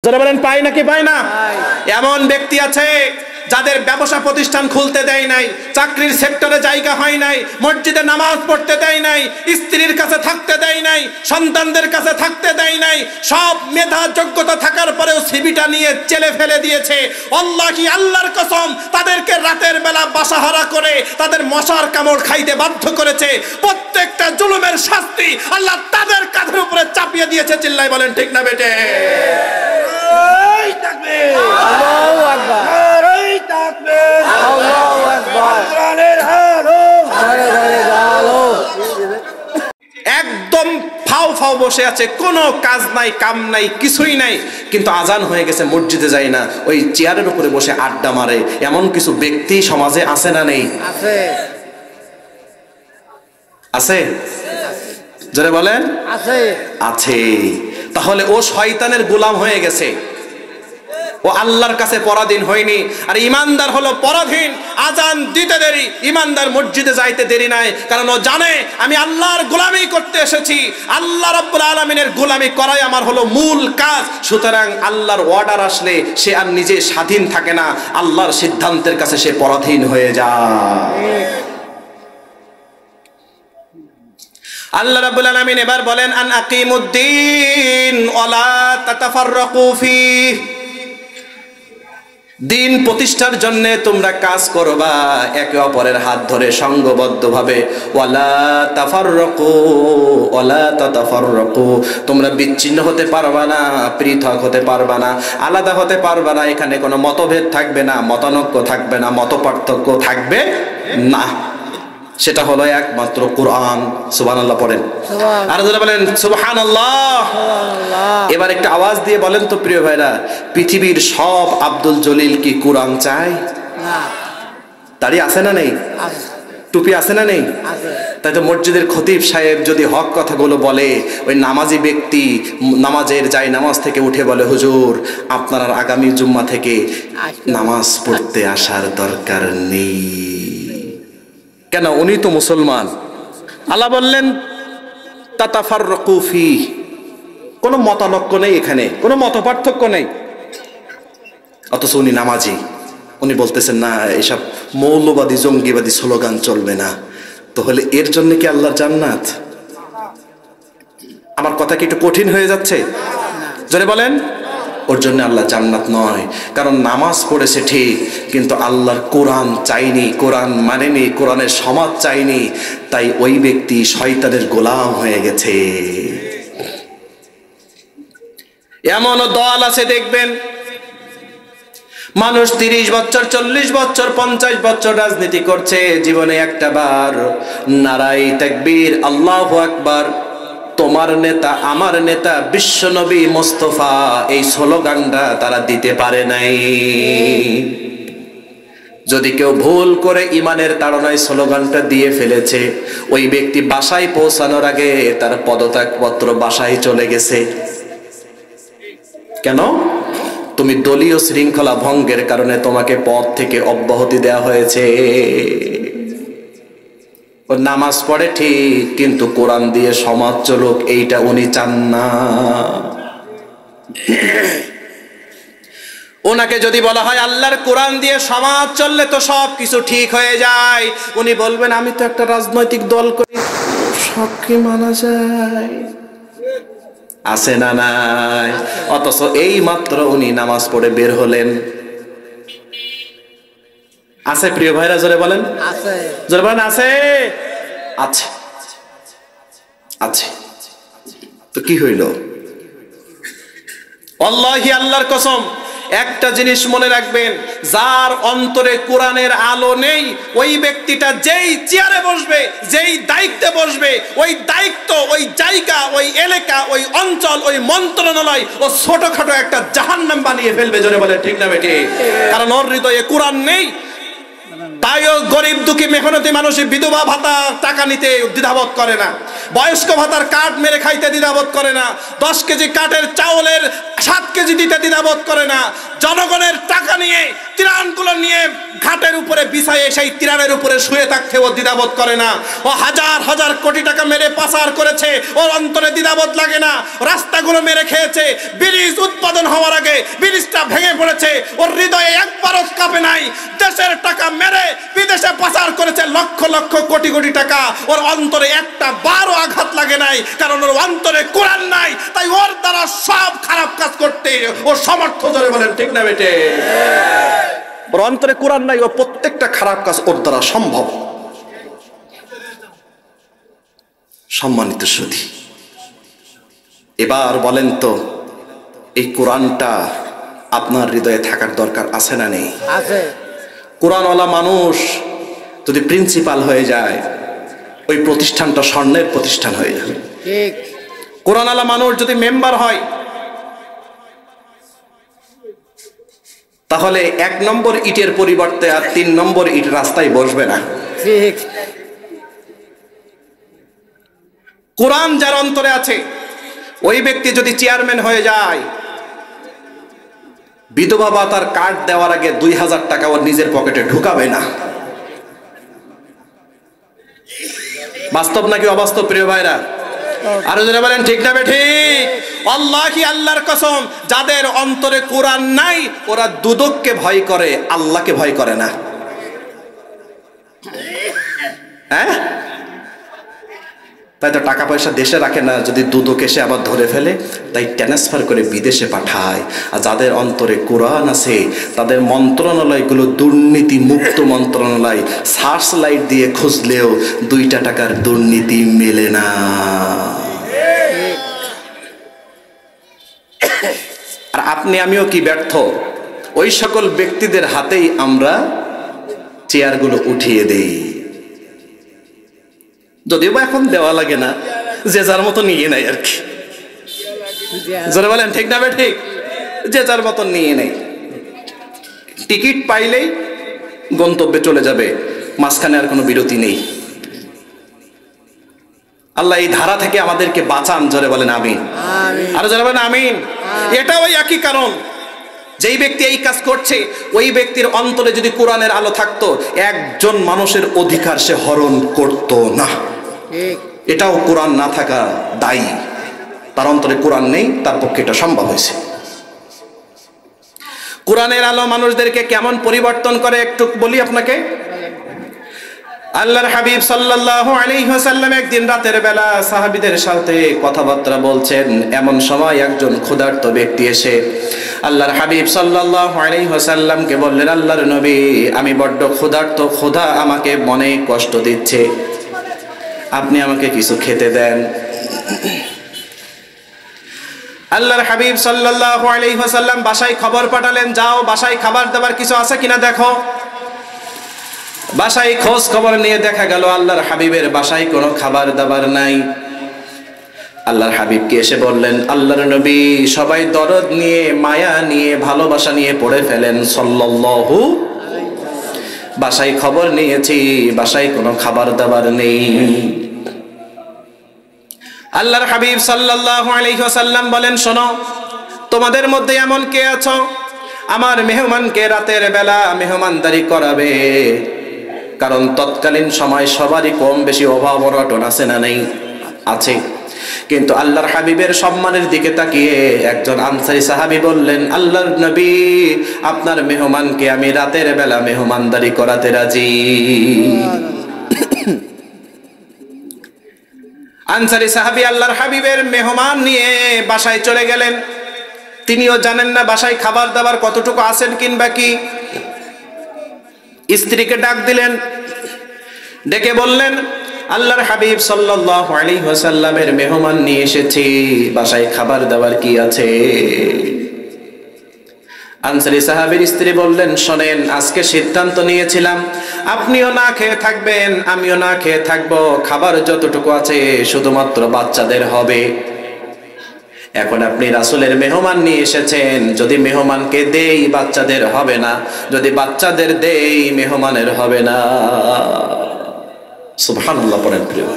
যারা বলেন পাই নাকি পাই না? এমন ব্যক্তি আছে যাদের ব্যবসা প্রতিষ্ঠান খুলতে দেয় নাই, চাকরির সেক্টরে জায়গা হয় নাই, মসজিদে নামাজ পড়তে দেয় নাই, স্ত্রীর কাছে থাকতে দেয় নাই, সন্তানদের কাছে থাকতে দেয় নাই, সব মেধা যোগ্যতা থাকার পরেও সিভিটা নিয়ে চেলে ফেলে দিয়েছে। আল্লাহি আল্লাহর কসম, তাদেরকে রাতের বেলা বাসাহারা করে তাদের মশার কামড় খাইতে বাধ্য করেছে। প্রত্যেকটা জুলুমের শাস্তি আল্লাহ তাদের কাঁধের উপরে চাপিয়ে দিয়েছে। চিল্লাই বলেন ঠিক না বেটে? আল্লাহু আকবার, আল্লাহু আকবার। একদম ফাও ফাও বসে আছে, কোনো কাজ নাই, কাম নাই, কিছুই নাই, কিন্তু আজান হয়ে গেছে, মসজিদে যায় না, ওই চেয়ারের উপরে বসে আড্ডা মারে। এমন কিছু ব্যক্তি সমাজে আছে না নেই? আছে, আছে। যারা বলেন আছে, আছে। তাহলে ও শয়তানের গোলাম হয়ে গেছে, ও আল্লাহর কাছে পরাধীন হয়নি। আর ইমানদার হলো পরাধীন। আজান দিতে দেরি, ইমানদার মসজিদে যাইতে দেরি নাই, কারণ ও জানে আমি আল্লাহর গোলামি করতে এসেছি, আল্লাহ রাব্বুল আলামিনের গোলামি করাই আমার হলো মূল কাজ। সুতরাং আল্লাহর অর্ডার আসলে সে আর নিজে স্বাধীন থাকে না, আল্লাহর সিদ্ধান্তের কাছে সে পরাধীন হয়ে যায়। আল্লাহ রাব্বুল আলামিন এবার বলেন, আন আকিমুদ্দিন ওয়ালা তাতাফাররাকু ফিহি, দিন প্রতিষ্ঠার জন্য তোমরা কাজ করবা একে অপরের হাত ধরে সংঘবদ্ধভাবে। ওয়ালা তাফাররাকু ওয়ালা তাতাফাররাকু, তোমরা বিচ্ছিন্ন হতে পারবা না, পৃথক হতে পারবা না, আলাদা হতে পারবা না। এখানে কোনো মতভেদ থাকবে না, মতানৈক্য থাকবে না, মতপার্থক্য থাকবে না। সেটা হলো একমাত্র কোরআন। সুবহানাল্লাহ পড়েন, আর যারা বলেন সুবহানাল্লাহ। এবার একটা আওয়াজ দিয়ে বলেন তো প্রিয় ভাইরা, পৃথিবীর সব আব্দুল জলিল কি কোরআন চায়? না। দাড়ি আছে না নেই? টুপি আছে না নেই? তাই তো মসজিদের খতিব সাহেব যদি হক কথাগুলো বলে, ওই নামাজি ব্যক্তি নামাজের যায় নামাজ থেকে উঠে বলে, হুজুর আপনার আগামী জুম্মা থেকে নামাজ পড়তে আসার দরকার নেই। কেন? উনি তো মুসলমান। আল্লাহ বললেন তাতাফাররাকু ফিহি, কোনো মতানৈক্য নেই, এখানে কোনো মতপার্থক্য নেই। অথচ উনি নামাজি, উনি বলতেছেন না এসব মৌলবাদী জঙ্গিবাদী স্লোগান চলবে না। তাহলে এর জন্য কি আল্লাহর জান্নাত? আমার কথা কি একটু কঠিন হয়ে যাচ্ছে? জোরে বলেন। ওর জন্য আল্লাহ জান্নাত নয়, কারণ নামাজ পড়েছে ঠিক, কিন্তু আল্লাহর কোরআন চাইনি, কোরআন মানেনি, কোরআনের সমাজ চাইনি। তাই ওই ব্যক্তি শয়তানের গোলাম হয়ে গেছে। এমনও দল আছে দেখবেন, মানুষ 30 বছর 40 বছর 50 বছর রাজনীতি করছে, জীবনে একটা বার নারায়ে তাকবীর আল্লাহু আকবার, তোমার নেতা আমার নেতা বিশ্বনবী মুস্তাফা, এই স্লোগানটা তারা দিতে পারে নাই। যদি কেউ ভুল করে ইমানের তাড়নায় স্লোগানটা দিয়ে ফেলেছে, ওই ব্যক্তি বাসায় পৌঁছানোর আগে তার পদত্যাগপত্র বাসায় চলে গেছে। কেন? তুমি দলীয় শৃঙ্খলা ভঙ্গের কারণে তোমাকে পদ থেকে অব্যাহতি দেওয়া হয়েছে। ও নামাজ পড়ে ঠিক, কিন্তু কোরআন দিয়ে সমাজ চলুক এইটা উনি চান না। ওনাকে যদি বলা হয় আল্লাহর কোরআন দিয়ে সমাজ চললে তো সব কিছু ঠিক হয়ে যায়, উনি বলবেন আমি তো একটা রাজনৈতিক দল করি, সব কি মানা যায়? আছে না নাই? অথচ এই মাত্র উনি নামাজ পড়ে বের হলেন। আছে প্রিয় ভাইরা? জোরে বলেন আছে, জোরে বলেন আছে। আছে আছে, তো কি হইল? আল্লাহি আল্লাহর কসম, একটা জিনিস মনে রাখবেন, যার অন্তরে কোরআনের আলো নেই, ওই ব্যক্তিটা যেই চেয়ারে বসবে, যেই দায়িত্বে বসবে, ওই দায়িত্ব, ওই জায়গা, ওই এলাকা, ওই অঞ্চল, ওই মন্ত্রণালয় ও ছোটখাটো একটা জাহান্নাম বানিয়ে ফেলবে। জোরে বলে ঠিক না বেটি? কারণ ওর হৃদয়ে কোরআন নেই। তাইও গরিব দুঃখী মেহনতি মানুষ বিধবা ভাতা টাকা নিতে দ্বিধাবোধ করে না, বয়স্ক ভাতার কাঠ মেরে খাইতে দ্বিধাবোধ করে না, 10 কেজি কাঠের চাউলের 7 কেজি দিতে দ্বিধাবোধ করে না, জনগণের টাকা নিয়ে ত্রাণগুলো নিয়ে ঘাটের উপরে বিছায়ে সেই ত্রাণের উপরে শুয়ে থাকতে ও দ্বিধাবোধ করে না। ও হাজার হাজার কোটি টাকা মেরে পাচার করেছে, ওর অন্তরে দ্বিধাবোধ লাগে না। রাস্তাগুলো মেরে খেয়েছে, ব্রিজ উৎপাদন হওয়ার আগে ব্রিজটা ভেঙে পড়েছে, ওর হৃদয়ে একবারও কাঁপে নাই। দেশের টাকা মেরে বিদেশে পাচার করেছে লক্ষ লক্ষ কোটি কোটি টাকা, ওর অন্তরে একটা বারও আঘাত লাগে নাই, কারণ ওর অন্তরে কোরআন নাই। তাই ওর দ্বারা সব খারাপ কাজ করতে ও সমর্থ। ধরে বলেন ঠিক না বেটে? ওর অন্তরে কোরআন নাই, ও প্রত্যেকটা খারাপ কাজ ওর দ্বারা সম্ভব। সম্মানিত সুধী, এবার বলেন তো এই কোরআনটা আপনার হৃদয়ে থাকার দরকার আছে না নেই? আছে। কোরআনওয়ালা মানুষ যদি প্রিন্সিপাল হয়ে যায়, ওই প্রতিষ্ঠানটা স্বর্ণের প্রতিষ্ঠান হয়ে যাবে। ঠিক। কোরআনওয়ালা মানুষ যদি মেম্বার হয়, তাহলে 1 নম্বর ইটের পরিবর্তে আর 3 নম্বর ইট রাস্তায় বসবে না। ঠিক। কোরআন যার অন্তরে আছে, ওই ব্যক্তি যদি চেয়ারম্যান হয়ে যায়, বিধবা ভাতার কার্ড দেওয়ার আগে 2000 টাকা ওর নিজের পকেটে ঢুকাবে না। বাস্তব নাকি অবাস্তব প্রিয় ভাইরা? আরো যারা বলেন ঠিক না ঠিক? আল্লাহি, আল্লাহর কসম, যাদের অন্তরে কোরআন নাই ওরা দুদককে ভয় করে, আল্লাহকে ভয় করে না। হ্যাঁ, তাই তো টাকা পয়সা দেশে রাখে না, যদি দুদক এসে আবার ধরে ফেলে তাই ট্রান্সফার করে বিদেশে পাঠায়। আর যাদের অন্তরে কোরআন আছে তাদের মন্ত্রণালয়গুলো দুর্নীতি মুক্ত মন্ত্রণালয়, সার্চ লাইট দিয়ে খুঁজলেও 2 টাকার দুর্নীতি মেলে না। আর আপনি আমিও কি ব্যর্থ? ওই সকল ব্যক্তিদের হাতেই আমরা চেয়ারগুলো উঠিয়ে দেই। যদিও বা এখন দেওয়া লাগে না, যে যার মতো নিয়ে নেয় আর কি। যারা বলেন ঠিক না ঠিক? যে যার মতো নিয়ে নেয়, টিকিট পাইলেই গন্তব্যে চলে যাবে, মাঝখানে আর কোনো বিরতি নেই। আল্লাহ এই ধারা থেকে আমাদেরকে বাঁচান। জোরে বলেন আমিন। আর যারা বলেন আমিন। এটা ওই একই কারণ, যেই ব্যক্তি এই কাজ করছে ওই ব্যক্তির অন্তরে যদি কোরআনের আলো থাকতো, একজন মানুষের অধিকার সে হরণ করত না। এটাও কোরআন না থাকা দায়ী। তার অন্তরে কোরআন নেই, তার পক্ষে এটা সম্ভব হয়েছে। কোরআনের আলো মানুষদেরকে কেমন পরিবর্তন করে একটু বলি আপনাকে। আল্লাহর হাবিব সাল্লাল্লাহু আলাইহি ওয়াসাল্লাম একদিন রাতের বেলা সাহাবীদের সাথে কথাবার্তা বলছেন, এমন সময় একজন ক্ষুধার্ত ব্যক্তি এসে আল্লাহর হাবিব সাল্লাল্লাহু আলাইহি ওয়াসাল্লামকে বললেন, আল্লাহর নবী, আমি বড্ড ক্ষুধার্ত, ক্ষুধা আমাকে মনে কষ্ট দিচ্ছে, আপনি আমাকে কিছু খেতে দেন। আল্লাহর হাবিব সাল্লাল্লাহু আলাইহি ওয়াসাল্লাম বাসায় খবর পাঠালেন, যাও বাসায় খাবার দাবার কিছু আছে কিনা দেখো। বাসায় খোঁজ খবর নিয়ে দেখা গেল আল্লাহর হাবিবের বাসায় কোনো খাবার দাবার নাই। আল্লাহর হাবিবকে এসে বললেন, আল্লাহর নবী, সবাই দরদ নিয়ে, মায়া নিয়ে, ভালোবাসা নিয়ে পড়ে ফেলেন সাল্লাল্লাহু, বাসায় খবর নিয়েছি, বাসায় কোনো খাবার দাবার নেই। আল্লাহর হাবিব সাল্লাল্লাহু আলাইহি ওয়াসাল্লাম বলেন, শোনো, তোমাদের মধ্যে এমন কে আছো আমার মেহমানকে রাতের বেলা মেহমানদারি করাবে? কারণ তৎকালীন সময় সবারই কম বেশি অভাব অনটন আছে না নেই? আছে। কিন্তু আল্লাহর হাবিবের সম্মানের দিকে তাকিয়ে একজন আনসারী সাহাবী বললেন, আল্লাহর নবী, আপনার মেহমানকে আমি রাতের বেলা মেহমানদারি করাতে রাজি। আনসারী সাহাবী আল্লাহর হাবিবের মেহমান নিয়ে বাসায় চলে গেলেন। তিনিও জানেন না বাসায় খাবার দাবার কতটুকু আছেন কিংবা কি। স্ত্রীকে ডাক দিলেন, ডেকে বললেন, আল্লাহর হাবিব সাল্লাল্লাহু আলাইহি ওয়াসাল্লামের মেহমান নিয়ে এসেছি, বাসায় খাবার দাবার কি আছে? আনসারী সাহাবীর স্ত্রী বললেন, শোনেন, আজকে সিদ্ধান্ত নিয়েছিলাম আপনিও না খেয়ে থাকবেন, আমিও না খেয়ে থাকবো, খাবার যতটুকু আছে শুধুমাত্র বাচ্চাদের হবে। এখন আপনি রাসূলের মেহমান নিয়ে এসেছেন, যদি মেহমানকে দেই বাচ্চাদের হবে না, যদি বাচ্চাদের দেই মেহমানের হবে না। সুবহানাল্লাহ পড়েন প্রিয়।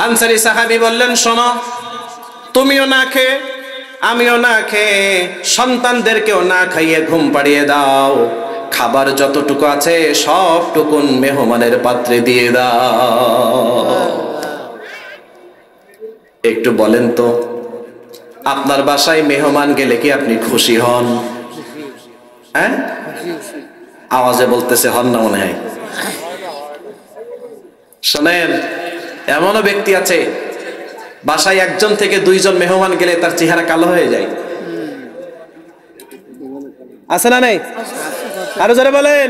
আনসারী সাহাবী বললেন, শোনো, তুমিও না খেয়ে আমিও না খেয়ে সন্তানদেরকেও না খাইয়ে ঘুম পাড়িয়ে দাও, খাবার যতটুকু আছে সবটুকুন মেহমানের পাত্রে দিয়ে দাও। একটু বলেন তো, আপনার বাসায় মেহমান গেলে কি আপনি খুশি হন? হ্যাঁ, আওয়াজে বলতেছে হন না মনে হয়। শোনেন, এমনও ব্যক্তি আছে বাসায় একজন থেকে দুইজন মেহমান গেলে তার চেহারা কালো হয়ে যায়। আছে না নেই? আরো জোরে বলেন।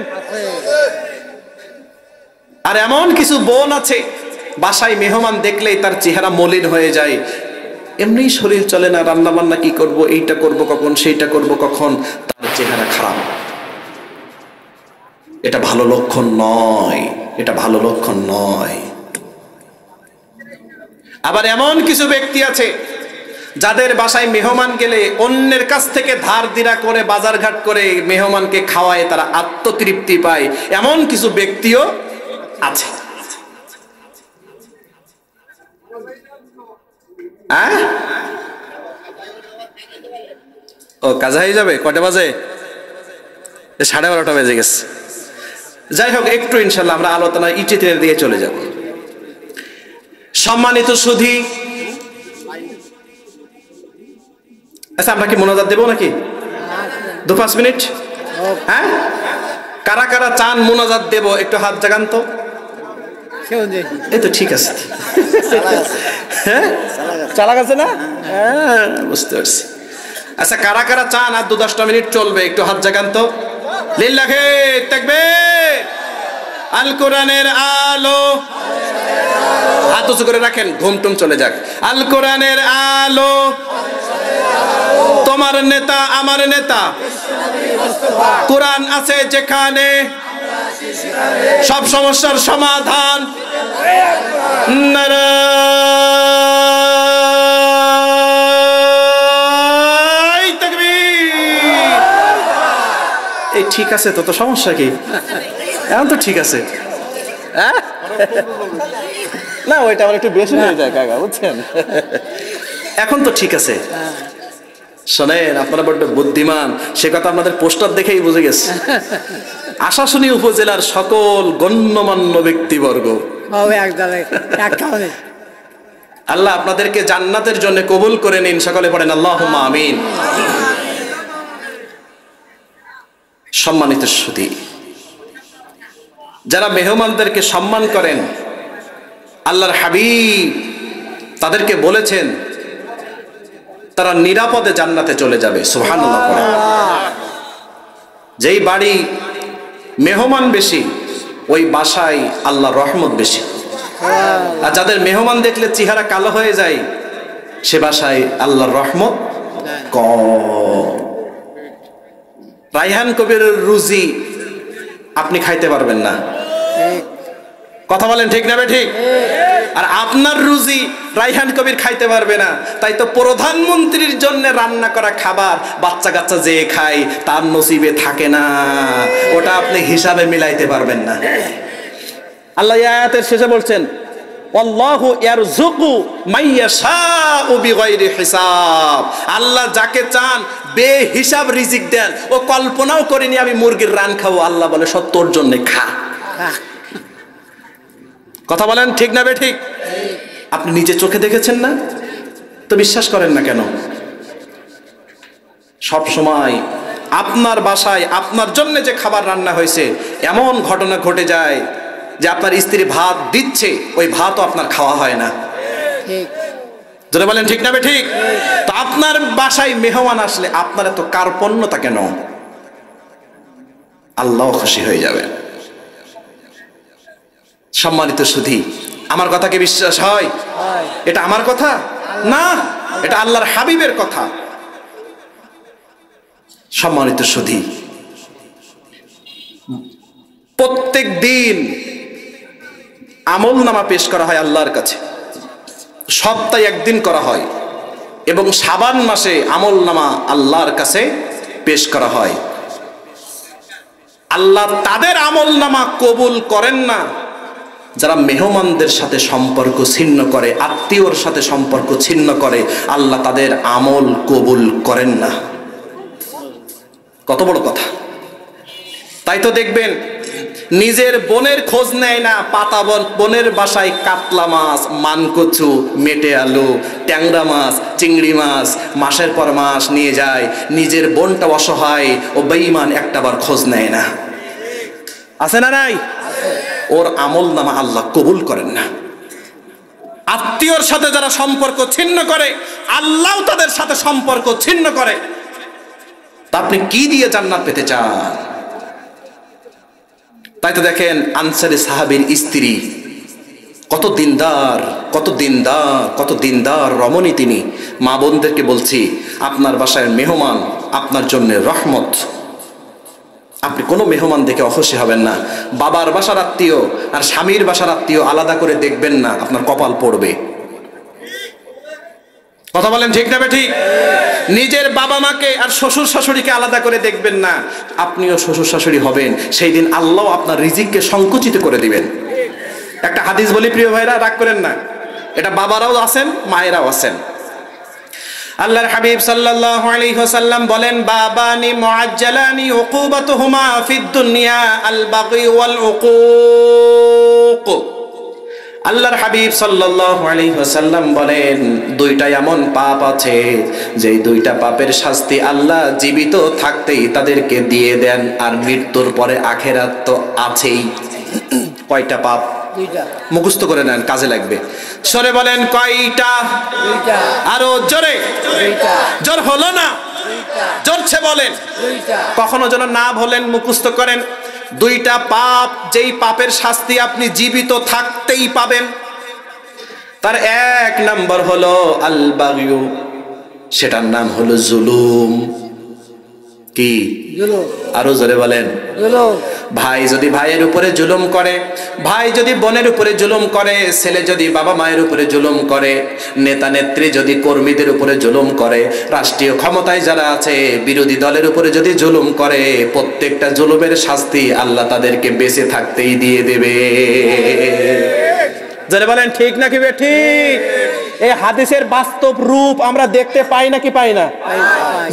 আর এমন কিছু বোন আছে বাসায় মেহমান দেখলেই তার চেহারা মলিন হয়ে যায়, এমনি শরীর চলে না, রান্না বান্না কি করব, এইটা করব কখন, সেইটা করব কখন, তার চেহারা খারাপ। এটা ভালো লক্ষণ নয়, এটা ভালো লক্ষণ নয়। আবার এমন কিছু ব্যক্তি আছে যাদের বাসায় মেহমান গেলে অন্যের কাছ থেকে ধার দিরা করে বাজারঘাট করে মেহমানকে খাওয়ায় তারা আত্মতৃপ্তি পায়, এমন কিছু ব্যক্তিও আছে। ও কাজা হয়ে যাবে, কয়টা বাজে? 12:30 বেজে গেছে। যাই হোক, একটু ইনশাল্লাহ আমরা আলোচনা ইচিতে দিয়ে চলে যাব। সম্মানিত সুধী, আচ্ছা আমরা কি মোনাজাত দেবো নাকি 2-5 মিনিট? হ্যাঁ, কারা কারা চান মোনাজাত দেব একটু হাত জাগান তো। এই তো ঠিক আছে, হ্যাঁ চালা গেছে না? হ্যাঁ বুঝতে পারছি। আচ্ছা কারা কারা চান আর 2-10 মিনিট চলবে একটু হাত জাগান তো। লিল্লাহে তাকবীর। আল কোরআনের আলো, হাত উঁচু করে রাখেন, ঘুমটুম চলে যাক। আল কোরআনের আলো, তোমার নেতা আমার নেতা, কোরআন আছে যেখানে সব সমস্যার সমাধান। নারায়ে তাকবীর। এই ঠিক আছে তো, তো সমস্যা কি? এখন তো ঠিক আছে। না ওইটা আমার একটু বেশি হয়ে যায় কাকা, বুঝছেন? এখন তো ঠিক আছে। শোনেন, আপনারা বড্ড বুদ্ধিমান, সে কথা আপনাদের পোস্টার দেখেই বুঝে গেছে। আশাশুনি উপজেলার সকল গণ্যমান্য ব্যক্তিবর্গ, আল্লাহ আপনাদেরকে জান্নাতের জন্য কবুল করে নিন। সকলে পড়েন আল্লাহুম্মা আমিন। সম্মানিত সুধী, যারা মেহমানদেরকে সম্মান করেন, আল্লাহর হাবিব তাদেরকে বলেছেন তারা নিরাপদে জান্নাতে চলে যাবে। সুবহানাল্লাহ পড়ে। যেই বাড়ি মেহমান বেশি ওই বাসায় আল্লাহর রহমত বেশি, আর যাদের মেহমান দেখলে চেহারা কালো হয়ে যায় সে বাসায় আল্লাহর রহমত কম। রায়হান কবিরের রুজি আপনি খাইতে পারবেন না, কথা বলেন ঠিক না ঠিক? আর আপনার রুজি রায়হান কবির খাইতে পারবে না। তাই তো প্রধানমন্ত্রীর জন্য রান্না করা খাবার বাচ্চা কাচ্চা যে খায় তার নসিবে থাকে না, ওটা আপনি হিসাবে মিলাইতে পারবেন না। আল্লাহ আয়াতের শেষে বলছেন আল্লাহু ইয়ারযুকু মাইয়াশাউ বিগাইরি হিসাব। আল্লাহ যাকে চান বেহিসাব রিজিক দেন। ও কল্পনাও করেনি আমি মুরগির রান খাবো, আল্লাহ বলে সব তোর জন্য খা। কথা বলেন ঠিক না বে ঠিক? আপনি নিজে চোখে দেখেছেন না তো বিশ্বাস করেন না কেন? সব সময় আপনার বাসায় আপনার জন্য যে খাবার রান্না হয়েছে এমন ঘটনা ঘটে যায় যে আপনার স্ত্রী ভাত দিচ্ছে, ওই ভাতও আপনার খাওয়া হয় না। যদি বলেন ঠিক না বে ঠিক? তো আপনার বাসায় মেহমান আসলে আপনার এত কার্পণ্যতা কেন? আল্লাহ খুশি হয়ে যাবে। সম্মানিত সুধী, আমার কথা কি বিশ্বাস হয়? এটা আমার কথা না, এটা আল্লাহর হাবিবের কথা। সম্মানিত সুধী, প্রত্যেক দিন আমলনামা পেশ করা হয় আল্লাহর কাছে, সপ্তাহে একদিন করা হয়, এবং শাবান মাসে আমলনামা আল্লাহর কাছে পেশ করা হয়। আল্লাহ তাদের আমলনামা কবুল করেন না যারা মেহমানদের সাথে সম্পর্ক ছিন্ন করে, আত্মীয়র সাথে সম্পর্ক ছিন্ন করে, আল্লাহ তাদের আমল কবুল করেন না। কত বড় কথা! তাই তো দেখবেন নিজের বোনের খোঁজ নেয় না, পাতা বোনের বাসায় কাতলা মাছ, মানকচু, মেটে আলু, ট্যাংরা মাছ, চিংড়ি মাছ মাসের পর মাস নিয়ে যায়। নিজের বোনটা অসহায় ও বেঈমান, একটাবার খোঁজ নেয় না। আছে না নাই? ওর আমল নামা আল্লাহ কবুল করেন না। আত্মীয়র সাথে যারা সম্পর্ক ছিন্ন করে, আল্লাহ তাদের সাথে সম্পর্ক ছিন্ন করে। তা আপনি কি দিয়ে জান্নাত পেতে চান? তাই তো দেখেন আনসারী সাহাবীর স্ত্রী কত দিনদার, কত দিনদার, কত দিনদার রমণী তিনি। মা বোনদেরকে বলছি, আপনার বাসায় মেহমান আপনার জন্য রহমত। আপনি কোনো মেহমান দেখে অখুশি হবেন না। বাবার বাসার আত্মীয় আর স্বামীর বাসার আত্মীয় আলাদা করে দেখবেন না, আপনার কপাল পড়বে। কথা বলেন ঠিক না ঠিক? নিজের বাবা মাকে আর শ্বশুর শাশুড়িকে আলাদা করে দেখবেন না। আপনিও শ্বশুর শাশুড়ি হবেন, সেই দিন আল্লাহ আপনার রিজিককে সংকুচিত করে দিবেন। একটা হাদিস বলি প্রিয় ভাইরা, রাগ করেন না, এটা বাবারাও আছেন, মায়েরাও আছেন। আল্লাহর হাবিব সাল্লাল্লাহু আলাইহি ওয়াসাল্লাম বলেন, বাবানি মুআজ্জালানি উকুবাতুহুমা ফিদ দুনিয়া আল বাগি ওয়াল উকুক। আল্লাহর হাবিব সাল্লাল্লাহু আলাইহি ওয়াসাল্লাম বলেন, দুইটা এমন পাপ আছে যে দুইটা পাপের শাস্তি আল্লাহ জীবিত থাকতেই তাদেরকে দিয়ে দেন, আর মৃত্যুর পরে আখিরাত তো আছেই। কয়টা পাপ? দুইটা। মুখস্থ করে নেন, কাজে লাগবে। সরে বলেন কয়টা? দুইটা। আরো জোরে। দুইটা। জোর হলো না? দুইটা। জোরছে বলেন। দুইটা। কখনো যেন না বলেন, মুখস্থ করেন। দুইটা পাপ, যেই পাপের শাস্তি আপনি জীবিত থাকতেই পাবেন। তার এক নাম্বার হলো আল বাগিউ, সেটার নাম হলো জুলুম। কি? জুলুম। আরো জোরে বলেন। জুলুম। ভাই যদি ভাইয়ের উপরে জুলুম করে, ভাই যদি বোনের উপরে জুলুম করে, ছেলে যদি বাবা মায়ের উপরে জুলুম করে, নেতা নেত্রী যদি কর্মীদের উপরে জুলুম করে, রাষ্ট্রীয় ক্ষমতায় যারা আছে বিরোধী দলের উপরে যদি জুলুম করে, প্রত্যেকটা জুলুমের শাস্তি আল্লাহ তাদেরকে বেঁচে থাকতেই দিয়ে দেবে। যারা বলেন ঠিক নাকি ঠিক? এই হাদিসের বাস্তব রূপ আমরা দেখতে পাই নাকি পাই না?